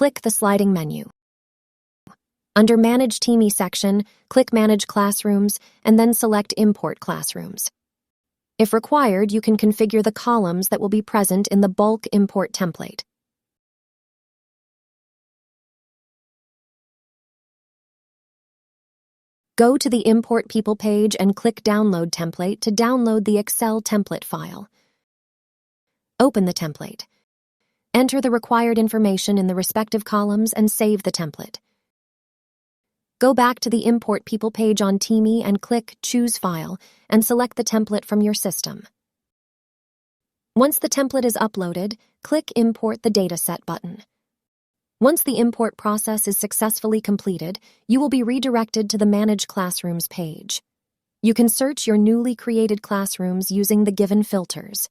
click the sliding menu. Under Manage Teamie section, click Manage Classrooms and then select Import Classrooms. If required, you can configure the columns that will be present in the bulk import template. Go to the Import People page and click Download Template to download the Excel template file. Open the template. Enter the required information in the respective columns and save the template. Go back to the Import People page on Teamie and click Choose File and select the template from your system. Once the template is uploaded, click Import the Dataset button. Once the import process is successfully completed, you will be redirected to the Manage Classrooms page. You can search your newly created classrooms using the given filters.